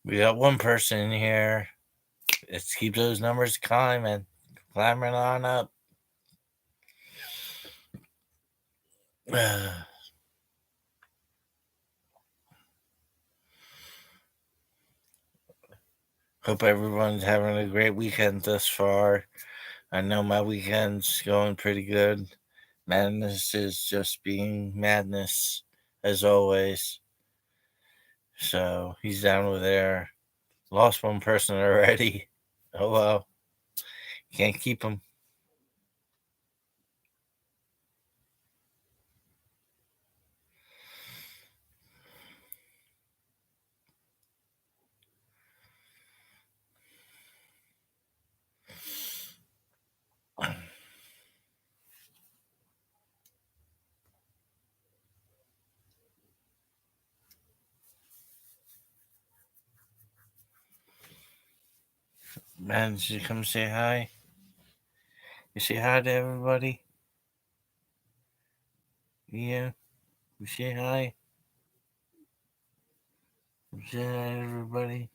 We got one person in here. Let's keep those numbers climbing on up. Hope everyone's having a great weekend thus far. I know my weekend's going pretty good. Madness is just being madness, as always. So he's down over there. Lost one person already. Oh well. Can't keep him. Man, did you come say hi? You say hi to everybody? Yeah. You say hi? You say hi to everybody?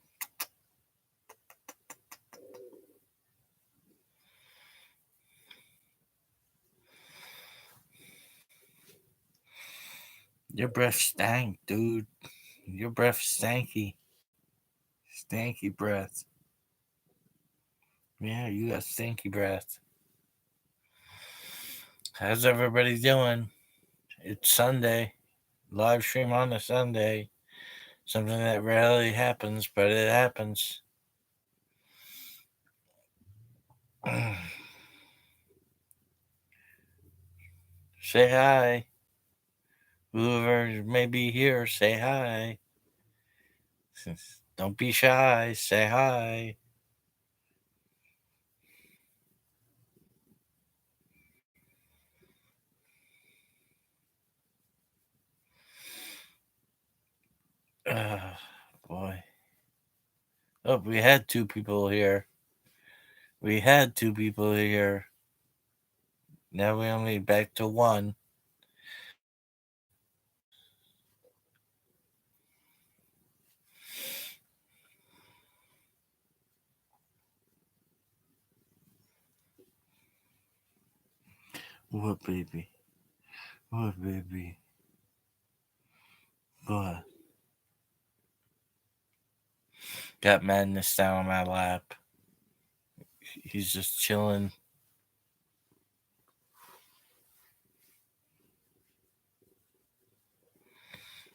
Your breath stank, dude. Your breath stanky. Stanky breath. Yeah, you got stinky breath. How's everybody doing? It's Sunday. Live stream on a Sunday. Something that rarely happens, but it happens. Say hi. Whoever may be here, say hi. Don't be shy. Say hi. Boy. Oh, we had two people here. We had two people here. Now we only back to one. What, baby? What, baby? What? Got Madness down on my lap. He's just chilling.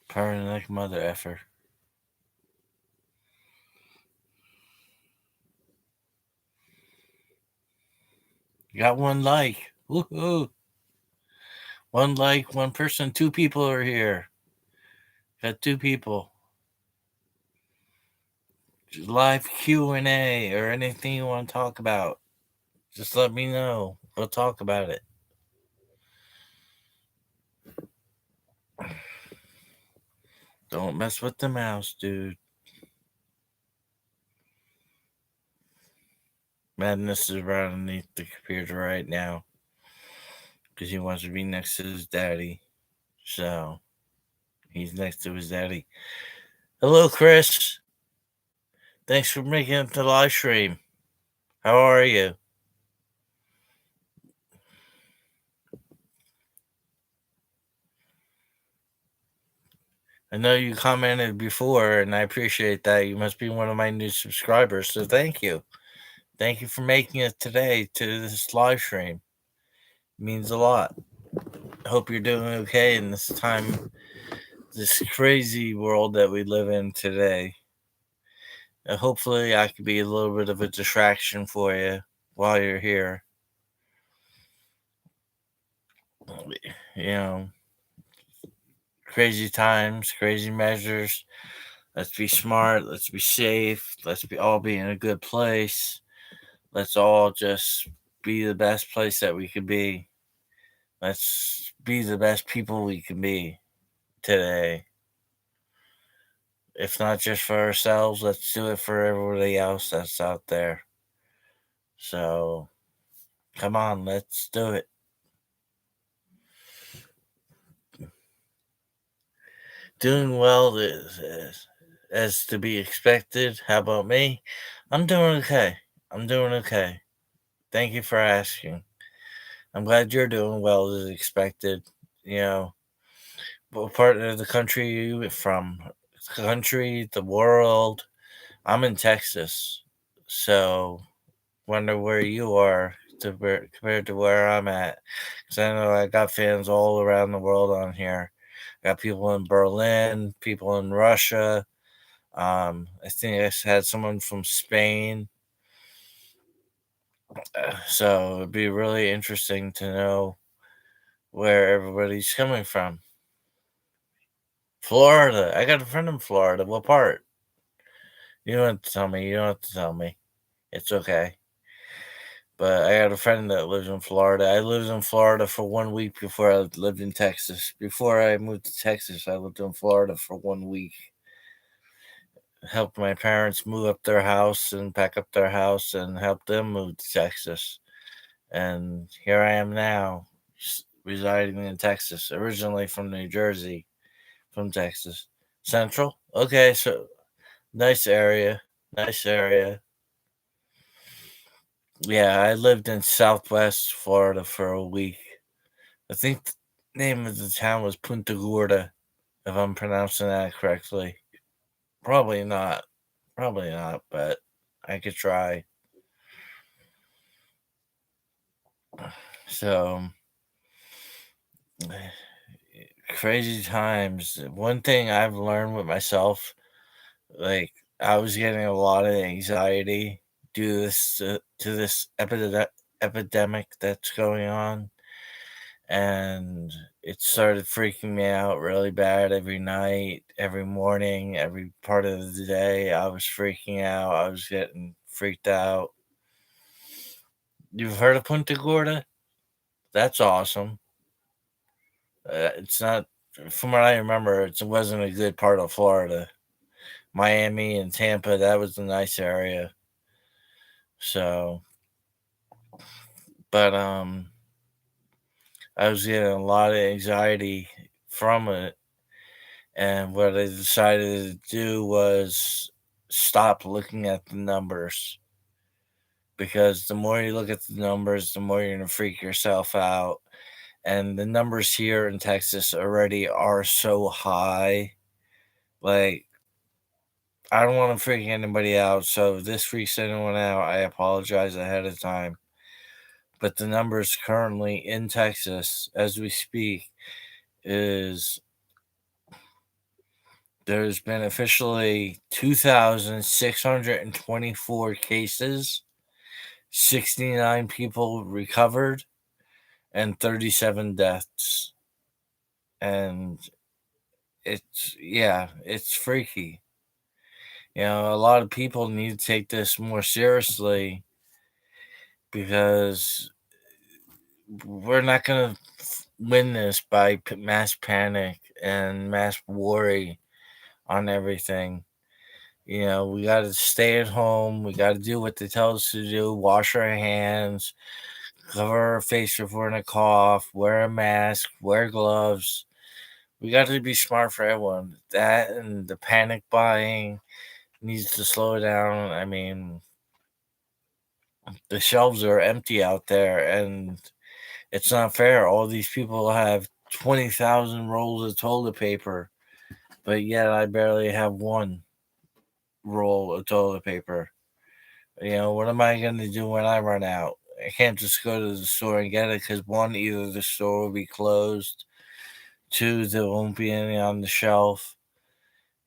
Purring like mother effer. Got one like. Woohoo! One like, one person, two people are here. Got two people. Live Q&A or anything you want to talk about. Just let me know. We'll talk about it. Don't mess with the mouse, dude. Madness is right underneath the computer right now because he wants to be next to his daddy. So he's next to his daddy. Hello, Chris. Thanks for making it to the live stream. How are you? I know you commented before, and I appreciate that. You must be one of my new subscribers, so thank you. Thank you for making it today to this live stream. It means a lot. I hope you're doing okay in this time, this crazy world that we live in today. Hopefully, I could be a little bit of a distraction for you while you're here. You know, crazy times, crazy measures. Let's be smart. Let's be safe. Let's be all be in a good place. Let's all just be the best place that we could be. Let's be the best people we can be today. If not just for ourselves, let's do it for everybody else that's out there. So, come on, let's do it. Doing well as to be expected. How about me? I'm doing okay. I'm doing okay. Thank you for asking. I'm glad you're doing well as expected. You know, what part of the country are you from? Country, the world. I'm in Texas, so wonder where you are compared to where I'm at. Because I know I got fans all around the world on here. I got people in Berlin, people in Russia. I think I had someone from Spain. So it'd be really interesting to know where everybody's coming from. Florida. I got a friend in Florida. What part? You don't have to tell me. You don't have to tell me. It's okay. But I got a friend that lives in Florida. I lived in Florida for 1 week before I lived in Texas. Before I moved to Texas, I lived in Florida for 1 week. Helped my parents move up their house and pack up their house and help them move to Texas. And here I am now, residing in Texas, originally from New Jersey, from Texas. Central? Okay, so nice area. Nice area. Yeah, I lived in Southwest Florida for a week. I think the name of the town was Punta Gorda, if I'm pronouncing that correctly. Probably not. Probably not, but I could try. So, crazy times. One thing I've learned with myself, like, I was getting a lot of anxiety due to this epidemic that's going on. And it started freaking me out really bad every night, every morning, every part of the day. I was freaking out. I was getting freaked out. You've heard of Punta Gorda? That's awesome. It's not, from what I remember, it wasn't a good part of Florida. Miami and Tampa, that was a nice area. So, but I was getting a lot of anxiety from it. And what I decided to do was stop looking at the numbers, because the more you look at the numbers, the more you're going to freak yourself out. And the numbers here in Texas already are so high. Like, I don't want to freak anybody out. So if this freaks anyone out, I apologize ahead of time. But the numbers currently in Texas, as we speak, is there's been officially 2,624 cases, 69 people recovered, and 37 deaths. And it's freaky. You know, a lot of people need to take this more seriously, because we're not going to win this by mass panic and mass worry on everything. You know, we got to stay at home. We got to do what they tell us to do: wash our hands, cover our face if we're in a cough, wear a mask, wear gloves. We got to be smart for everyone. That and the panic buying needs to slow down. I mean, the shelves are empty out there, and it's not fair. All these people have 20,000 rolls of toilet paper, but yet I barely have one roll of toilet paper. You know, what am I going to do when I run out? I can't just go to the store and get it, because one, either the store will be closed, two, there won't be any on the shelf,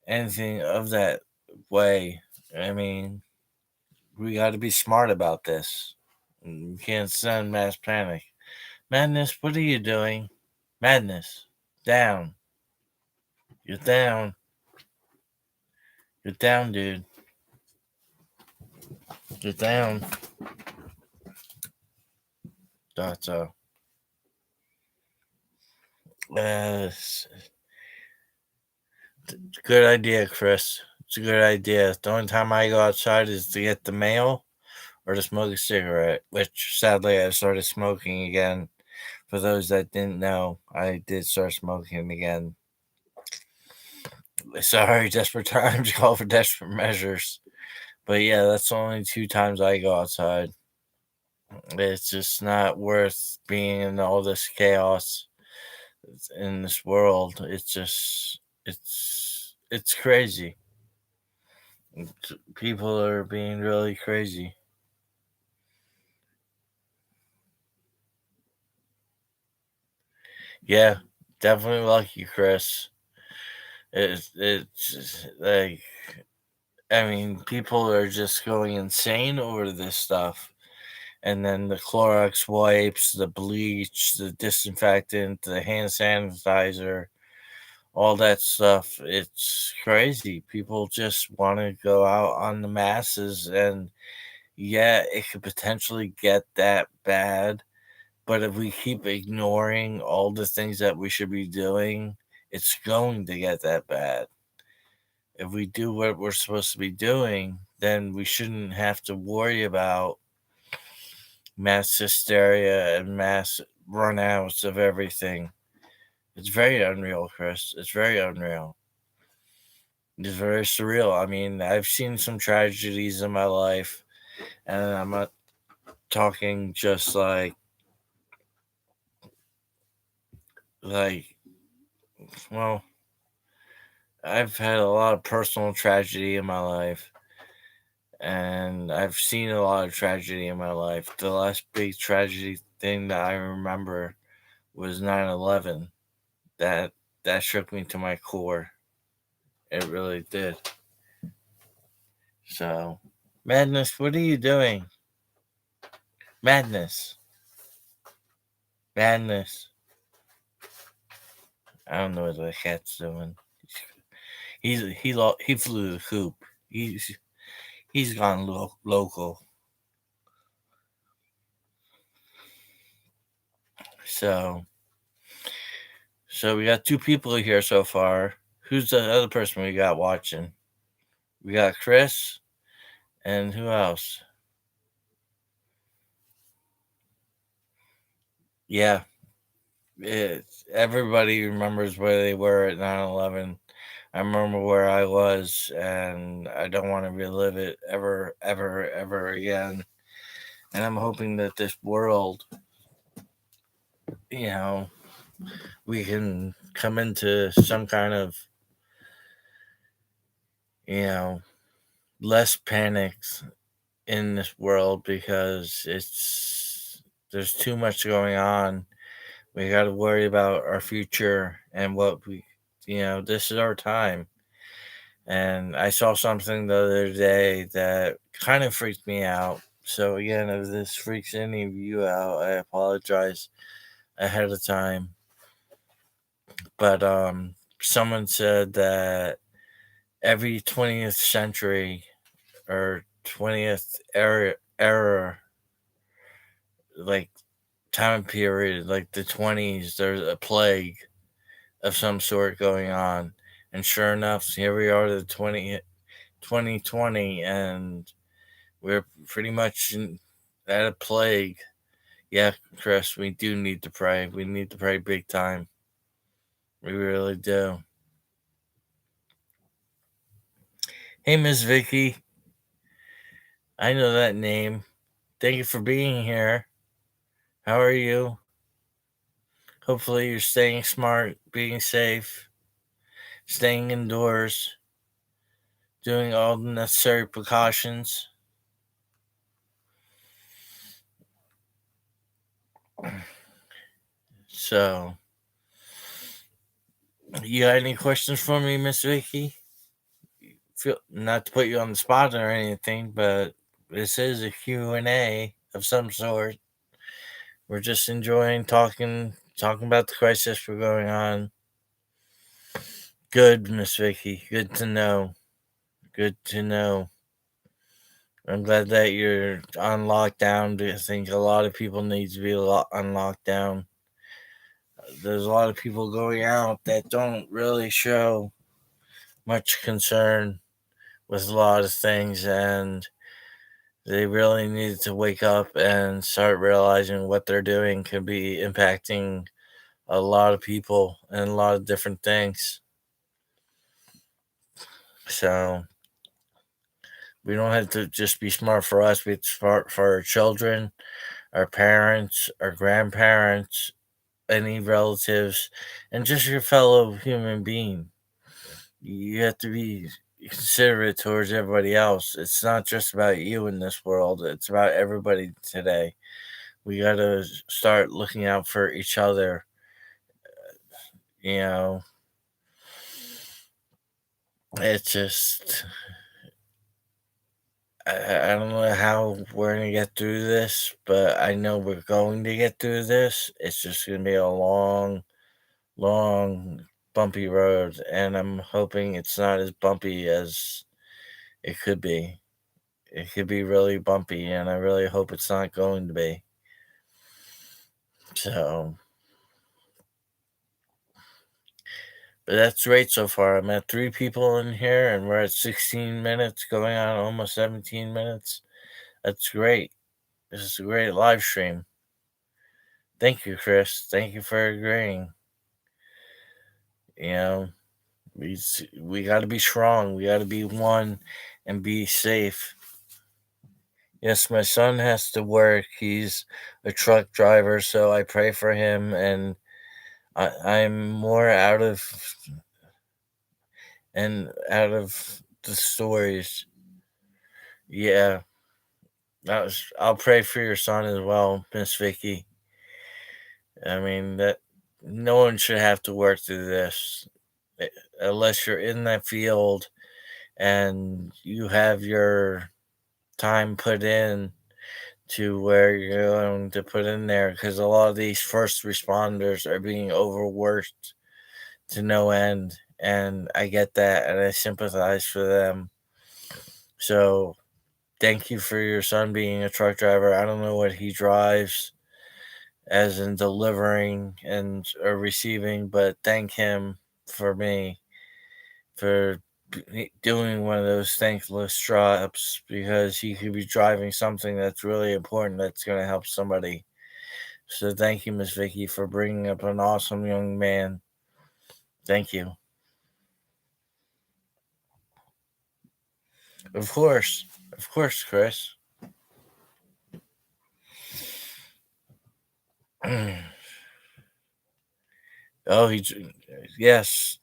anything of that way. I mean, we got to be smart about this. You can't send mass panic. Madness, what are you doing? Madness, down. You're down. You're down, dude. You're down. That's good idea, Chris. It's a good idea. The only time I go outside is to get the mail or to smoke a cigarette, which sadly I started smoking again. For those that didn't know, I did start smoking again. Sorry, desperate times call for desperate measures. But yeah, that's the only 2 times I go outside. It's just not worth being in all this chaos in this world. It's crazy. People are being really crazy. Yeah, definitely lucky, Chris. It's like, I mean, people are just going insane over this stuff. And then the Clorox wipes, the bleach, the disinfectant, the hand sanitizer, all that stuff. It's crazy. People just want to go out on the masses, and yeah, it could potentially get that bad. But if we keep ignoring all the things that we should be doing, it's going to get that bad. If we do what we're supposed to be doing, then we shouldn't have to worry about mass hysteria and mass runouts of everything. It's very unreal, Chris. It's very unreal. It's very surreal. I mean, I've seen some tragedies in my life, and I'm not talking just like well, I've had a lot of personal tragedy in my life, and I've seen a lot of tragedy in my life. The last big tragedy thing that I remember was 9/11. That that shook me to my core. It really did. So, Madness, what are you doing? Madness, Madness. I don't know what the cat's doing. He flew the coop. He's gone local. So we got 2 people here so far. Who's the other person we got watching? We got Chris, and who else? Yeah, everybody remembers where they were at 9/11. I remember where I was, and I don't want to relive it ever, ever, ever again. And I'm hoping that this world, you know, we can come into some kind of, you know, less panics in this world, because there's too much going on. We got to worry about our future and what this is our time. And I saw something the other day that kind of freaked me out. So again, if this freaks any of you out, I apologize ahead of time. But someone said that every 20th century or 20th era, like time period, like the 20s, there's a plague of some sort going on. And sure enough, here we are, 2020, and we're pretty much at a plague. Yeah, Chris, we do need to pray. We need to pray big time. We really do. Hey, Miss Vicky. I know that name. Thank you for being here. How are you? Hopefully, you're staying smart, being safe, staying indoors, doing all the necessary precautions. So, you got any questions for me, Miss Vicky? Feel not to put you on the spot or anything, but this is a Q&A of some sort. We're just enjoying talking about the crisis we're going on. Good, Miss Vicky. Good to know. Good to know. I'm glad that you're on lockdown. I think a lot of people need to be on lockdown. There's a lot of people going out that don't really show much concern with a lot of things, and they really need to wake up and start realizing what they're doing could be impacting a lot of people and a lot of different things. So we don't have to just be smart for us, be smart for our children, our parents, our grandparents, any relatives, and just your fellow human being. You have to be considerate towards everybody else. It's not just about you in this world, it's about everybody today. We got to start looking out for each other. You know, it's just, I don't know how we're going to get through this, but I know we're going to get through this. It's just going to be a long, long, bumpy road. And I'm hoping it's not as bumpy as it could be. It could be really bumpy, and I really hope it's not going to be. So, but that's great so far. I'm at 3 people in here, and we're at 16 minutes, going on almost 17 minutes. That's great. This is a great live stream. Thank you, Chris. Thank you for agreeing. You know, we got to be strong. We got to be one and be safe. Yes, my son has to work. He's a truck driver, so I pray for him, and I'm more out of the stories. Yeah, I'll pray for your son as well, Miss Vicky. I mean that no one should have to work through this eh, unless you're in that field and you have your time put in to where you're going to put in there, because a lot of these first responders are being overworked to no end, and I get that and I sympathize for them. So thank you for your son being a truck driver. I don't know what he drives, as in delivering and or receiving, but thank him for me for doing one of those thankless jobs, because he could be driving something that's really important that's going to help somebody. So thank you, Miss Vicky, for bringing up an awesome young man. Thank you. Of course, Chris. Oh, yes.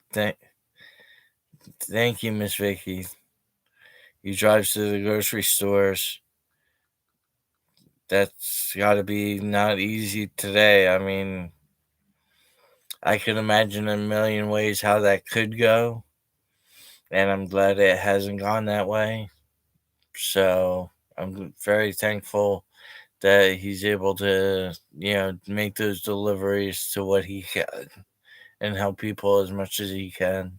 Thank you, Miss Vicky. He drives to the grocery stores. That's got to be not easy today. I mean, I can imagine a million ways how that could go, and I'm glad it hasn't gone that way. So I'm very thankful that he's able to, make those deliveries to what he can and help people as much as he can.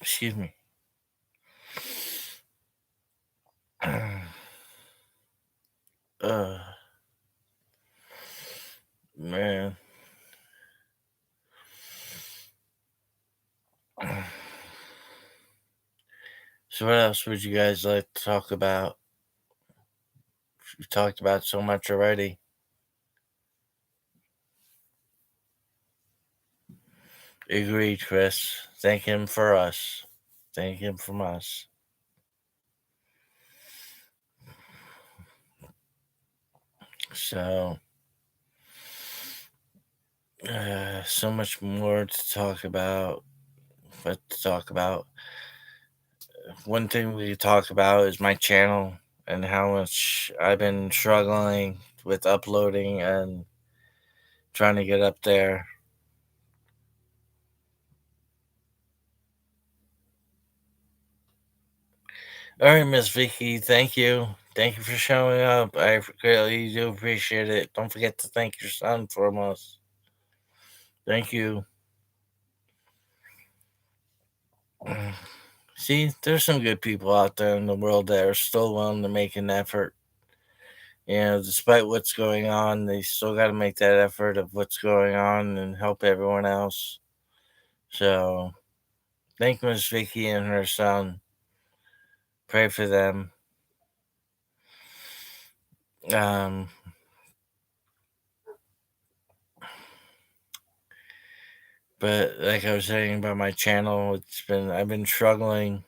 Excuse me. uh, man. So what else would you guys like to talk about? We talked about so much already. Agreed, Chris. Thank him for us. Thank him from us. So, so much more to talk about. What to talk about? One thing we talk about is my channel and how much I've been struggling with uploading and trying to get up there. All right, Miss Vicky, thank you. Thank you for showing up. I greatly do appreciate it. Don't forget to thank your son from us. Thank you. See, there's some good people out there in the world that are still willing to make an effort. Despite what's going on, they still got to make that effort of what's going on and help everyone else. So, thank Miss Vicky and her son. Pray for them. Um, But like I was saying about my channel, I've been struggling.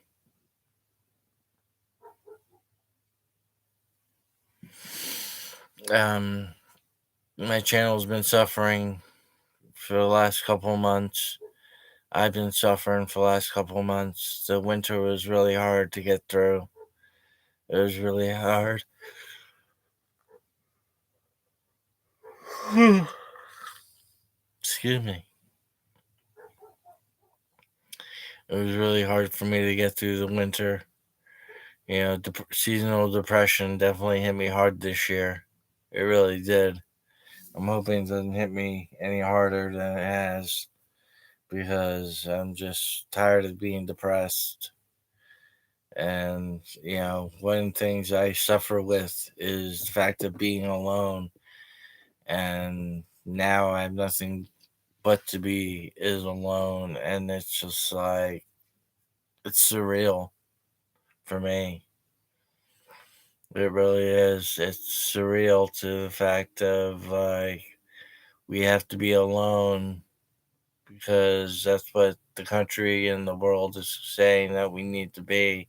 Um, my channel's been suffering for the last couple of months. I've been suffering for the last couple of months. The winter was really hard to get through. It was really hard. Excuse me. It was really hard for me to get through the winter. Seasonal depression definitely hit me hard this year. It really did. I'm hoping it doesn't hit me any harder than it has because I'm just tired of being depressed. And, one of the things I suffer with is the fact of being alone. And now I have nothing but to be is alone. And it's just like, it's surreal for me. It really is. It's surreal to the fact of like, we have to be alone because that's what the country and the world is saying that we need to be.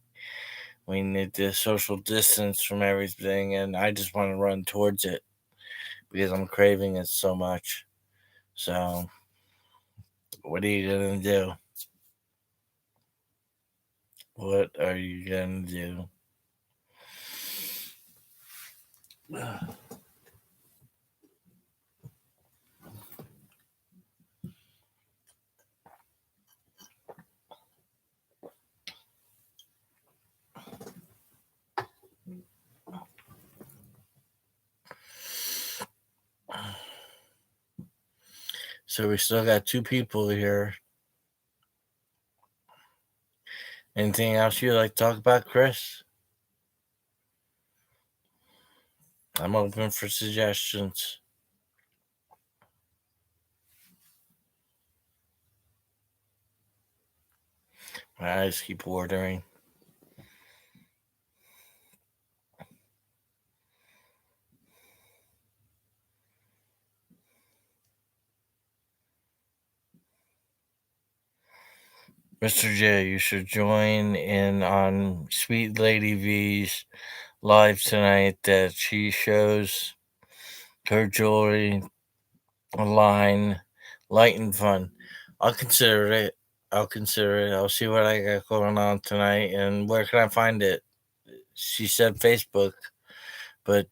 We need to social distance from everything, and I just want to run towards it because I'm craving it so much. So, what are you gonna do? What are you gonna do? So, we still got two people here. Anything else you'd like to talk about, Chris? I'm open for suggestions. My eyes keep watering. Mr. J, you should join in on Sweet Lady V's live tonight that she shows her jewelry line, light and fun. I'll consider it. I'll consider it. I'll see what I got going on tonight and where can I find it? She said Facebook, but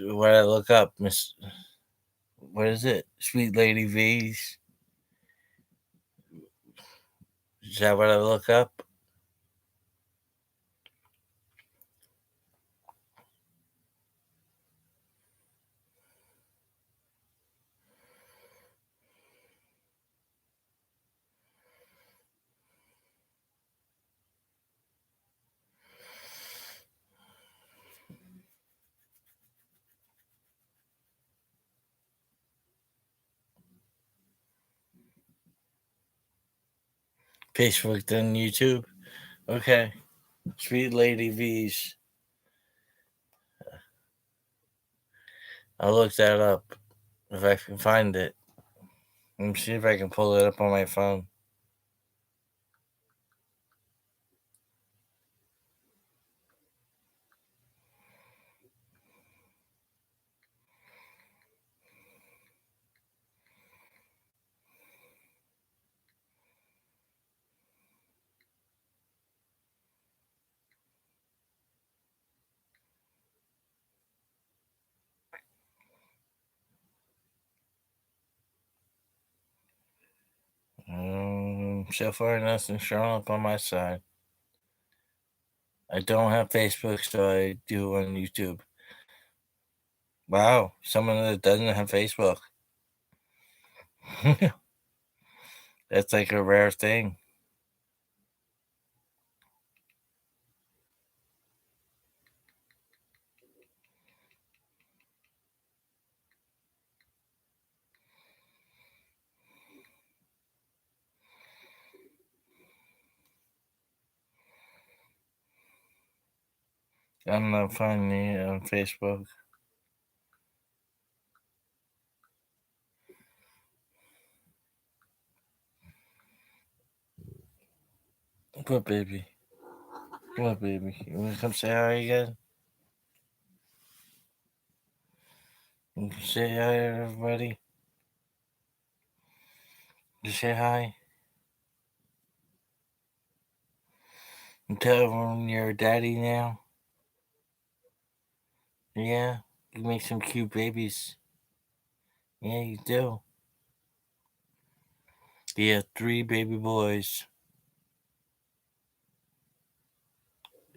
what I look up, what is it? Sweet Lady V's. Is that what I look up? Facebook, then YouTube. Okay. Sweet Lady V's. I'll look that up if I can find it. Let me see if I can pull it up on my phone. So far, nothing's showing up on my side. I don't have Facebook, so I do on YouTube. Wow, someone that doesn't have Facebook. That's like a rare thing. I'm not finding it on Facebook. What baby? What baby? You wanna come say hi again? You can say hi to everybody. Just say hi. And tell everyone you're a daddy now. Yeah, you make some cute babies. Yeah, you do. You have 3 baby boys.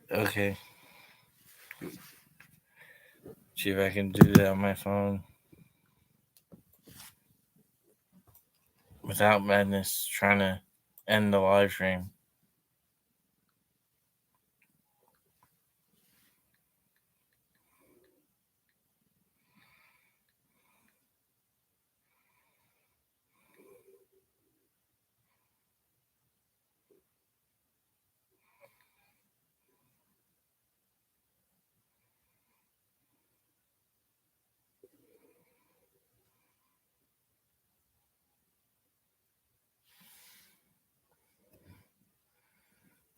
Okay. See if I can do that on my phone. Without madness, trying to end the live stream.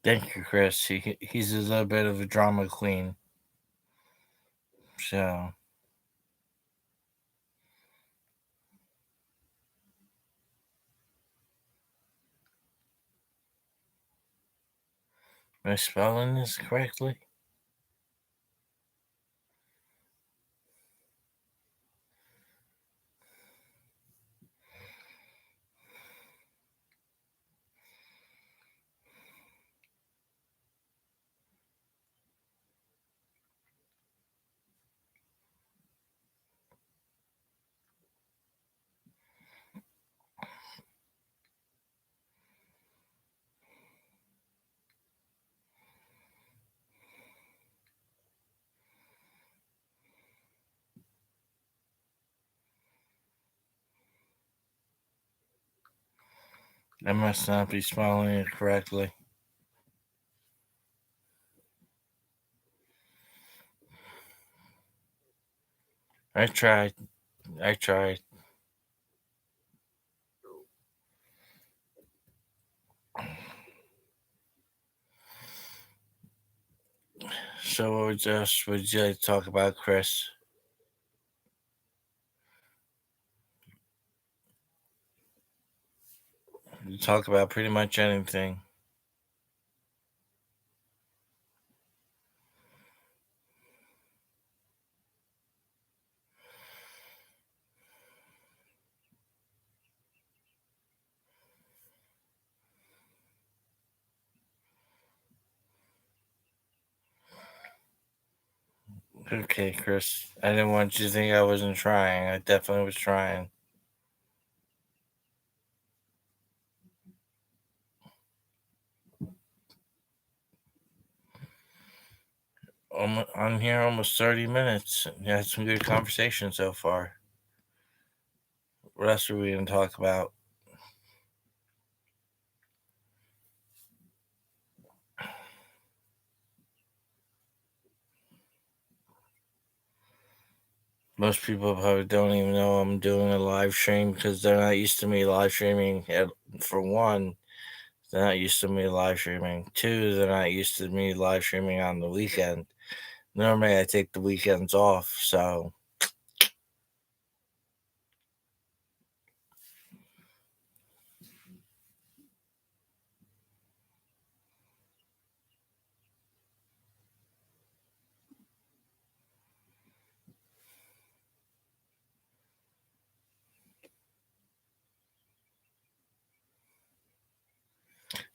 Thank you, Chris. He's a little bit of a drama queen. So, am I spelling this correctly? I must not be spelling it correctly. I tried. I tried. So, what else would you like to talk about, Chris? You talk about pretty much anything. Okay, Chris. I didn't want you to think I wasn't trying. I definitely was trying. I'm here almost 30 minutes. You had some good conversation so far. What else are we going to talk about? Most people probably don't even know I'm doing a live stream because they're not used to me live streaming. For one, they're not used to me live streaming. Two, they're not used to me live streaming on the weekend. Normally, I take the weekends off, so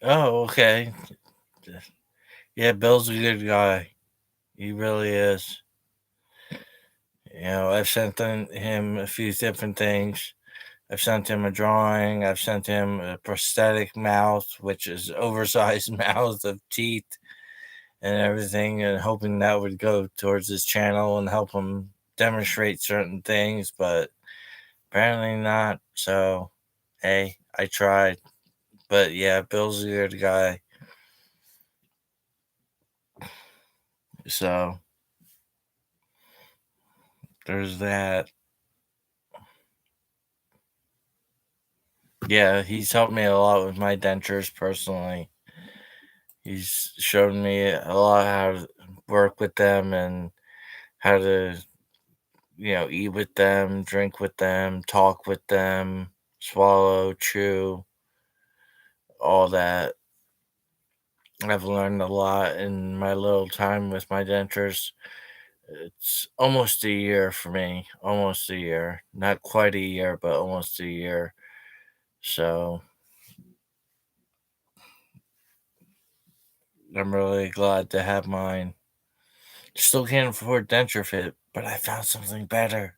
oh, okay. Yeah, Bill's a good guy. He really is. I've sent him a few different things. I've sent him a drawing. I've sent him a prosthetic mouth, which is oversized mouth of teeth and everything, and hoping that would go towards his channel and help him demonstrate certain things, but apparently not. So, hey, I tried. But yeah, Bill's a good guy. So, there's that. Yeah, he's helped me a lot with my dentures personally. He's shown me a lot how to work with them and how to, eat with them, drink with them, talk with them, swallow, chew, all that. I've learned a lot in my little time with my dentures. It's almost a year for me, almost a year. Not quite a year, but almost a year. So I'm really glad to have mine. Still can't afford denture fit, but I found something better.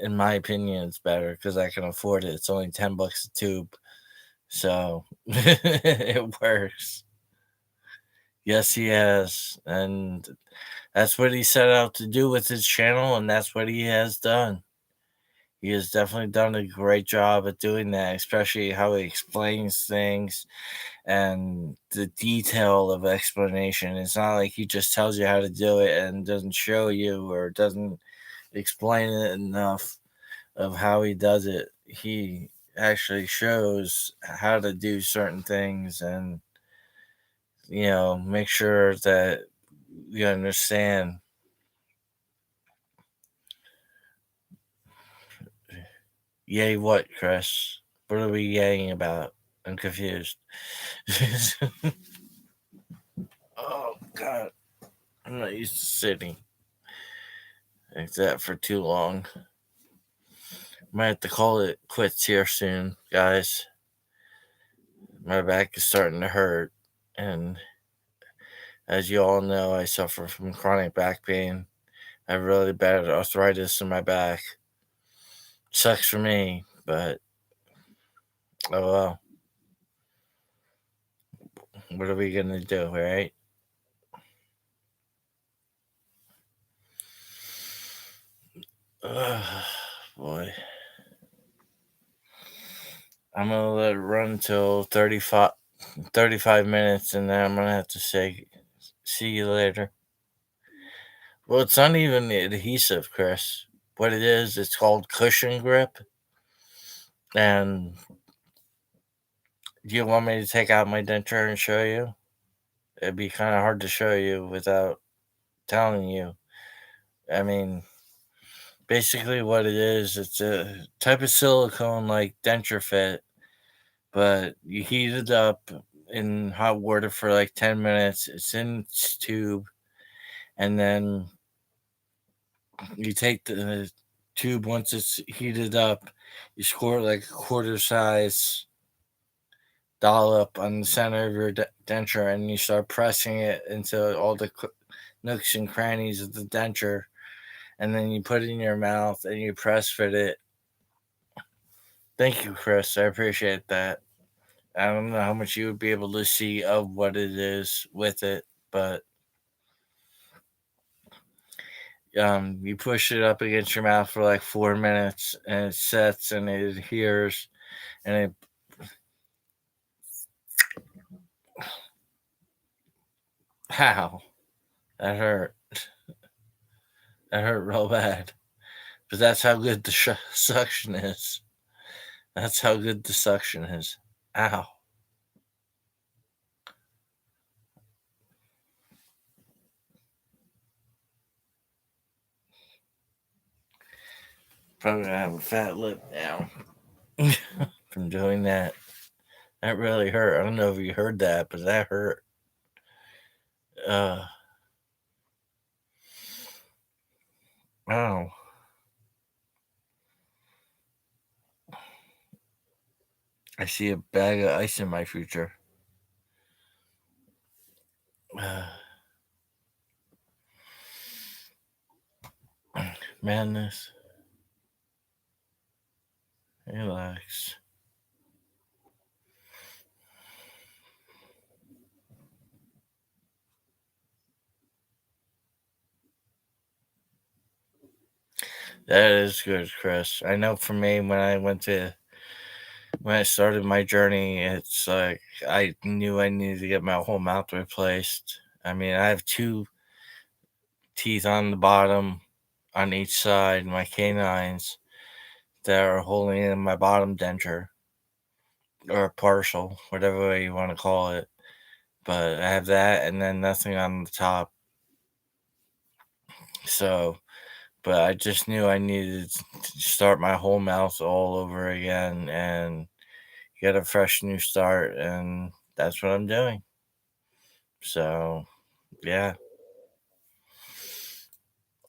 In my opinion, it's better because I can afford it. It's only $10 a tube. So it works. Yes, he has. And that's what he set out to do with his channel, and that's what he has done. He has definitely done a great job at doing that, especially how he explains things and the detail of explanation. It's not like he just tells you how to do it and doesn't show you or doesn't explain it enough of how he does it. He actually shows how to do certain things and, make sure that you understand. Yay, what, Chris? What are we yaying about? I'm confused. Oh, God. I'm not used to sitting like that for too long. Might have to call it quits here soon, guys. My back is starting to hurt. And as you all know, I suffer from chronic back pain. I have really bad arthritis in my back. Sucks for me, but oh well. What are we gonna do, right? Boy. I'm gonna let it run till 35 minutes and then I'm gonna have to say see you later. Well, it's not even the adhesive, Chris. What it is, it's called cushion grip. And do you want me to take out my denture and show you? It'd be kind of hard to show you without telling you. I mean, basically, what it is, it's a type of silicone like denture fit, but you heat it up in hot water for like 10 minutes. It's in its tube, and then you take the tube once it's heated up, you squirt like a quarter size dollop on the center of your denture, and you start pressing it into all the nooks and crannies of the denture, and then you put it in your mouth and you press fit it. Thank you, Chris. I appreciate that. I don't know how much you would be able to see of what it is with it, but you push it up against your mouth for like 4 minutes, and it sets and it adheres, and it. How that hurt. That hurt real bad. But that's how good the suction is. That's how good the suction is. Ow. Probably gonna have a fat lip now from doing that. That really hurt. I don't know if you heard that, but that hurt. Uh, oh. I see a bag of ice in my future. Madness. Relax. That is good, Chris. I know for me, when I started my journey, it's like I knew I needed to get my whole mouth replaced. I mean, I have two teeth on the bottom on each side, my canines that are holding in my bottom denture or partial, whatever way you want to call it. but I have that and then nothing on the top. So, but I just knew I needed to start my whole mouth all over again and get a fresh new start, and that's what I'm doing. So, yeah.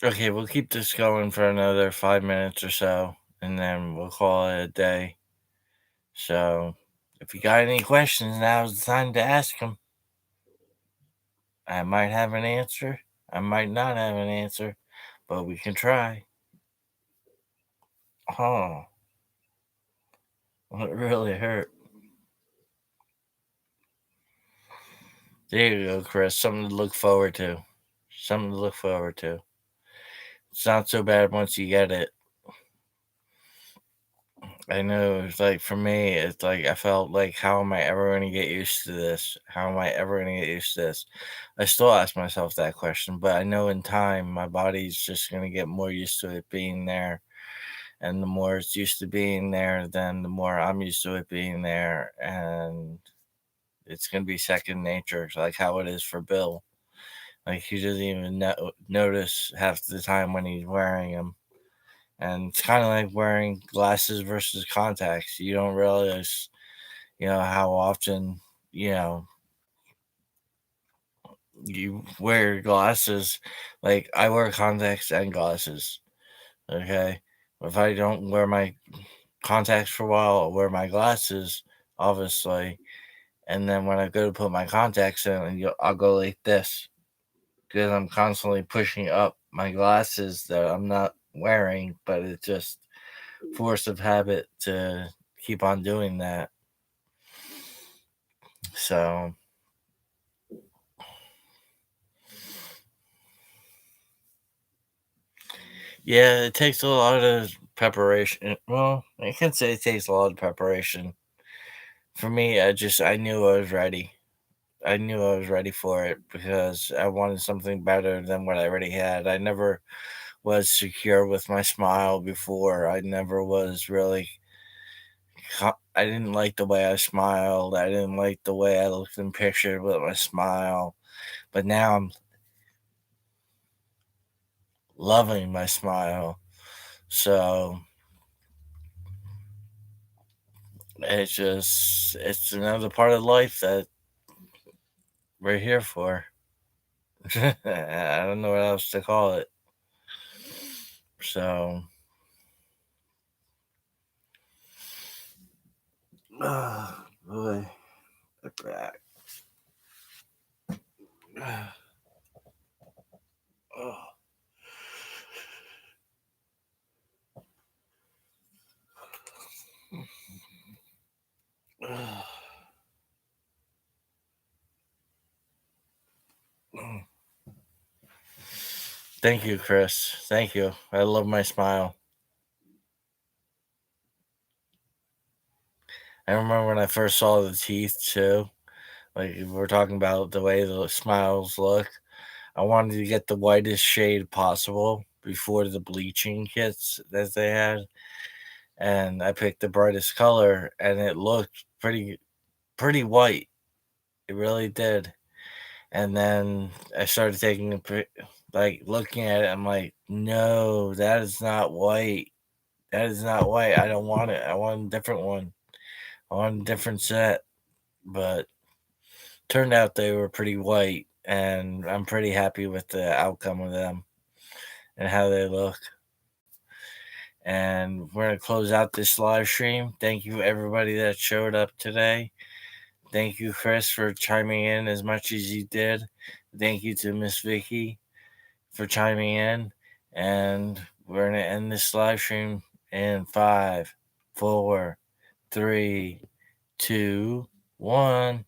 Okay, we'll keep this going for another 5 minutes or so, and then we'll call it a day. So, if you got any questions, now's the time to ask them. I might have an answer, I might not have an answer, but we can try. Oh, it really hurt. There you go, Chris. Something to look forward to. Something to look forward to. It's not so bad once you get it. I know it's like for me, it's like I felt like, how am I ever going to get used to this? How am I ever going to get used to this? I still ask myself that question, but I know in time my body's just going to get more used to it being there. And the more it's used to being there, then the more I'm used to it being there. And it's going to be second nature, like how it is for Bill. Like he doesn't even notice half the time when he's wearing them. And it's kind of like wearing glasses versus contacts. You don't realize, how often, you know, you wear glasses. Like I wear contacts and glasses. Okay. If I don't wear my contacts for a while, I'll wear my glasses, obviously. And then when I go to put my contacts in, I'll go like this because I'm constantly pushing up my glasses that I'm not wearing, but it's just force of habit to keep on doing that. So, yeah, it takes a lot of preparation. Well, I can say it takes a lot of preparation. For me, I knew I was ready. I knew I was ready for it because I wanted something better than what I already had. I never was secure with my smile before. I never was really. I didn't like the way I smiled. I didn't like the way I looked in pictures with my smile. But now I'm loving my smile. So it's another part of life that we're here for. I don't know what else to call it. So, oh boy, the back. Oh. Thank you, Chris. Thank you. I love my smile. I remember when I first saw the teeth too. Like we're talking about the way the smiles look. I wanted to get the whitest shade possible before the bleaching kits that they had, and I picked the brightest color, and it looked pretty white. It really did. And then I started taking like looking at it. I'm like, no, that is not white. That is not white. I don't want it. I want a different one. I want a different set. But turned out they were pretty white, and I'm pretty happy with the outcome of them and how they look. And we're going to close out this live stream. Thank you, everybody that showed up today. Thank you, Chris, for chiming in as much as you did. Thank you to Miss Vicky for chiming in. And we're going to end this live stream in 5, 4, 3, 2, 1.